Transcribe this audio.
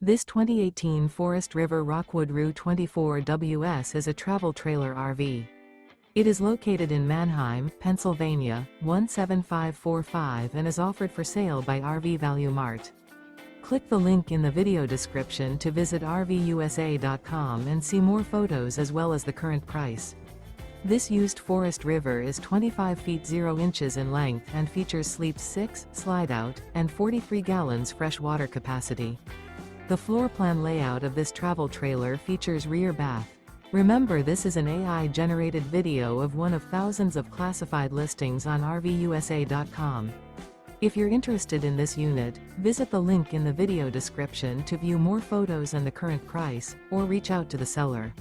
This 2018 Forest River Rockwood Roo 24WS is a travel trailer RV. It is located in Manheim, Pennsylvania, 17545 and is offered for sale by RV Value Mart. Click the link in the video description to visit RVUSA.com and see more photos as well as the current price. This used Forest River is 25 feet 0 inches in length and features sleeps 6, Slideout, and 43 gallons fresh water capacity. The floor plan layout of this travel trailer features rear bath. Remember, this is an AI-generated video of one of thousands of classified listings on RVUSA.com. If you're interested in this unit, visit the link in the video description to view more photos and the current price, or reach out to the seller.